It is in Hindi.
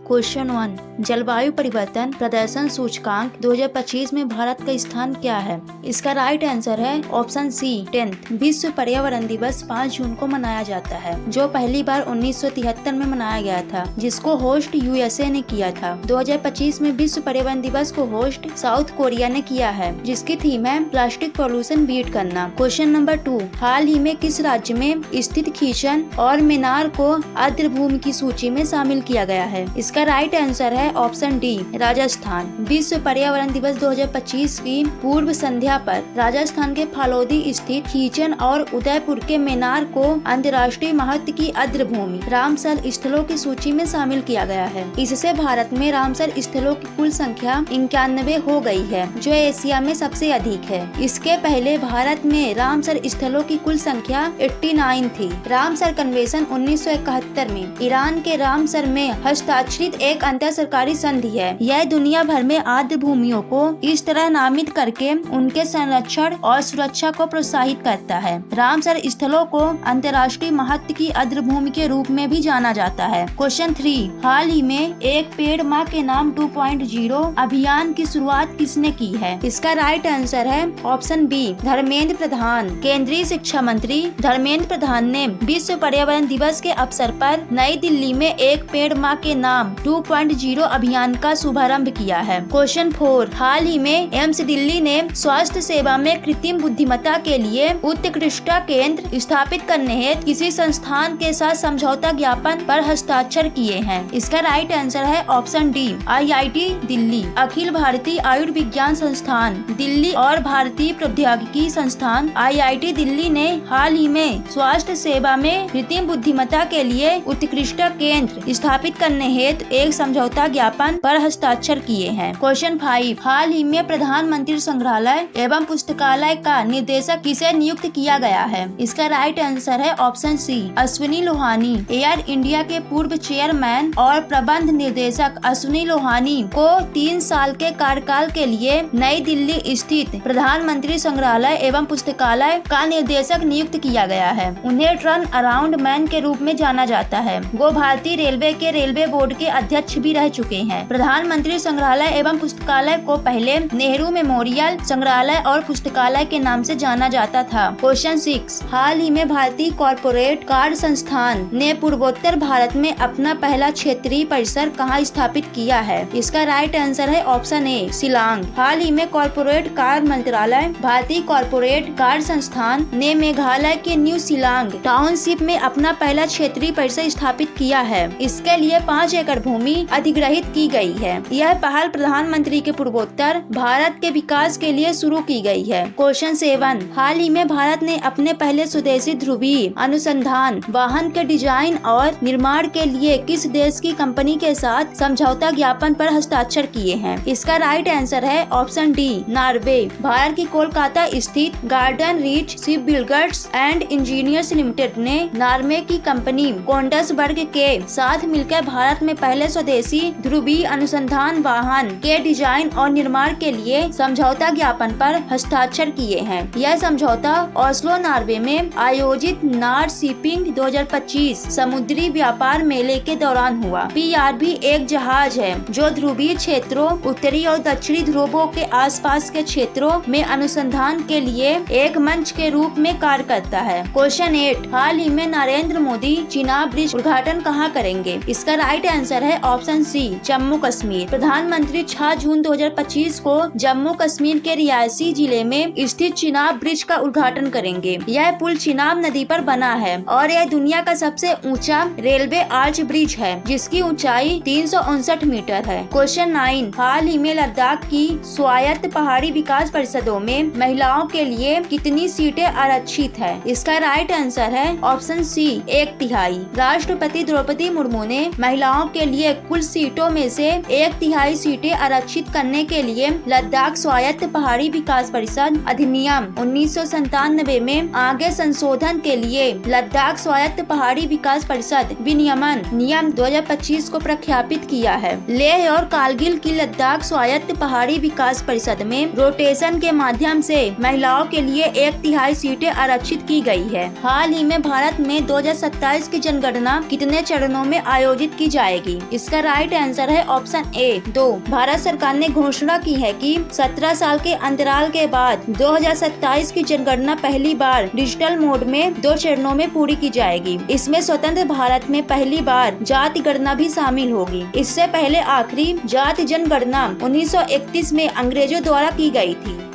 क्वेश्चन 1, जलवायु परिवर्तन प्रदर्शन सूचकांक 2025 में भारत का स्थान क्या है? इसका राइट आंसर है ऑप्शन सी 10th। विश्व पर्यावरण दिवस 5 जून को मनाया जाता है, जो पहली बार 1973 में मनाया गया था, जिसको होस्ट यूएसए ने किया था। 2025 में विश्व पर्यावरण दिवस को होस्ट साउथ कोरिया ने किया है, जिसकी थीम है प्लास्टिक पॉल्यूशन बीट करना। क्वेश्चन नंबर 2, हाल ही में किस राज्य में स्थित खीचन और मिनार को आर्द्रभूमि की सूची में शामिल किया गया है? इसका राइट आंसर है ऑप्शन डी राजस्थान। विश्व पर्यावरण दिवस 2025 की पूर्व संध्या पर राजस्थान के फालोदी स्थित खीचन और उदयपुर के मिनार को अंतर्राष्ट्रीय महत्व की आर्द्रभूमि रामसर स्थलों की सूची में शामिल किया गया है। इससे भारत में रामसर स्थलों की कुल संख्या 91 हो गई है, जो एशिया में सबसे अधिक है। इसके पहले भारत में रामसर स्थलों की कुल संख्या 89 थी। रामसर कन्वेंशन 1971 में ईरान के रामसर में हस्ताक्षरित एक अंतर सरकारी संधि है। यह दुनिया भर में आर्द्र भूमियों को इस तरह नामित करके उनके संरक्षण और सुरक्षा को प्रोत्साहित करता है। रामसर स्थलों को अंतर्राष्ट्रीय महत्व की आर्द्र भूमि के रूप में भी जाना जाता है। क्वेश्चन 3, हाल ही में एक पेड़ माँ के नाम 2.0 अभियान की शुरुआत किसने की है? इसका राइट आंसर है ऑप्शन बी धर्मेंद्र प्रधान। केंद्रीय शिक्षा मंत्री धर्मेंद्र प्रधान ने विश्व पर्यावरण दिवस के अवसर पर नई दिल्ली में एक पेड़ माँ के नाम 2.0 अभियान का शुभारंभ किया है। क्वेश्चन 4, हाल ही में एम्स दिल्ली ने स्वास्थ्य सेवा में कृत्रिम बुद्धिमत्ता के लिए उत्कृष्टता केंद्र स्थापित करने हेतु किसी संस्थान के साथ समझौता ज्ञापन पर हस्ताक्षर किए हैं। इसका राइट आंसर है option D IIT Delhi. Akhil Bharatiya Ayurvigyan संस्थान दिल्ली और भारतीय प्रौद्योगिकी संस्थान IIT दिल्ली ने हाल ही में स्वास्थ्य सेवा में कृत्रिम बुद्धिमत्ता के लिए उत्कृष्टता केंद्र स्थापित करने हेतु एक समझौता ज्ञापन पर हस्ताक्षर किए हैं। क्वेश्चन 5, हाल ही में प्रधानमंत्री संग्रहालय एवं पुस्तकालय का निदेशक किसे नियुक्त किया गया है? इसका राइट आंसर है option C Ashwini Lohani. Air India के पूर्व चेयरमैन और प्रबंध निर्देशक अश्विनी लोहानी को 3 साल के कार्यकाल के लिए नई दिल्ली स्थित प्रधानमंत्री संग्रहालय एवं पुस्तकालय का निदेशक नियुक्त किया गया है। उन्हें टर्न अराउंड मैन के रूप में जाना जाता है। वो भारतीय रेलवे के रेलवे बोर्ड के अध्यक्ष भी रह चुके हैं। प्रधानमंत्री संग्रहालय एवं पुस्तकालय को पहले नेहरू मेमोरियल संग्रहालय और पुस्तकालय के नाम से जाना जाता था। क्वेश्चन 6, हाल ही में भारतीय कॉर्पोरेट कार्ड संस्थान ने पूर्वोत्तर भारत में अपना पहला क्षेत्रीय परिसर कहाँ स्थापित किया है? इसका राइट आंसर है ऑप्शन ए शिलांग। हाल ही में कॉर्पोरेट कार्ड मंत्रालय भारतीय कॉर्पोरेट कार्ड संस्थान ने मेघालय के न्यू शिलांग टाउनशिप में अपना पहला क्षेत्रीय परिसर स्थापित किया है। इसके लिए 5 एकड़ भूमि अधिग्रहित की गई है। यह पहल प्रधानमंत्री के पूर्वोत्तर भारत के विकास के लिए शुरू की गई है। क्वेश्चन 7, हाल ही में भारत ने अपने पहले स्वदेशी ध्रुवीय अनुसंधान वाहन के डिजाइन और निर्माण के लिए किस देश की कंपनी के साथ समझौता ज्ञापन पर हस्ताक्षर किए हैं? इसका राइट आंसर है ऑप्शन डी नॉर्वे। भारत की कोलकाता स्थित garden reach ship builders and engineers limited ने नॉर्वे की कंपनी कोंडसबर्ग के साथ मिलकर भारत में पहले स्वदेशी ध्रुवीय अनुसंधान वाहन के डिजाइन और निर्माण के लिए समझौता ज्ञापन पर हस्ताक्षर किए हैं। यह समझौता ओस्लो नॉर्वे में आयोजित नॉर्थ शिपिंग 2025 समुद्री व्यापार मेले के दौरान हुआ। PRV एक जहाज है जो ध्रुवीय क्षेत्रों, उत्तरी और दक्षिणी ध्रुवों के आसपास के क्षेत्रों में अनुसंधान के लिए एक मंच के रूप में कार्य करता है। क्वेश्चन 8, हाल ही में नरेंद्र मोदी चिनाब ब्रिज उद्घाटन कहाँ करेंगे? इसका राइट आंसर है ऑप्शन सी जम्मू कश्मीर। प्रधानमंत्री 6 जून 2025 को जम्मू कश्मीर के रियासी जिले में स्थित चिनाब ब्रिज का उद्घाटन करेंगे। यह पुल चिनाब नदी पर बना है और यह दुनिया का सबसे ऊंचा रेलवे आर्च ब्रिज है, जिसकी ऊंचाई 359 मीटर है। क्वेश्चन 9, हाल ही में लद्दाख की स्वायत्त पहाड़ी विकास परिषदों में महिलाओं के लिए कितनी सीटें आरक्षित है? इसका राइट आंसर है ऑप्शन सी 1/3। राष्ट्रपति द्रौपदी मुर्मू ने महिलाओं के लिए कुल सीटों में से 1/3 सीटें आरक्षित करने के लिए लद्दाख स्वायत्त पहाड़ी विकास परिषद अधिनियम 1997 में आगे संशोधन के लिए लद्दाख स्वायत्त पहाड़ी विकास परिषद विनियमन नियम 2025 को प्रख्यापित किया है। लेह और कारगिल की लद्दाख स्वायत्त पहाड़ी विकास परिषद में रोटेशन के माध्यम से महिलाओं के लिए 1/3 सीटें आरक्षित की गई है। हाल ही में भारत में 2027 की जनगणना कितने चरणों में आयोजित की जाएगी? होगी। इसका राइट आंसर है ऑप्शन ए 2। भारत सरकार ने घोषणा की है कि 17 साल के अंतराल के बाद 2027 की जनगणना पहली बार डिजिटल मोड में 2 चरणों में पूरी की जाएगी। इसमें स्वतंत्र भारत में पहली बार जाति गणना भी शामिल होगी। इससे पहले आखिरी जाति जनगणना 1931 में अंग्रेजों द्वारा की गई थी।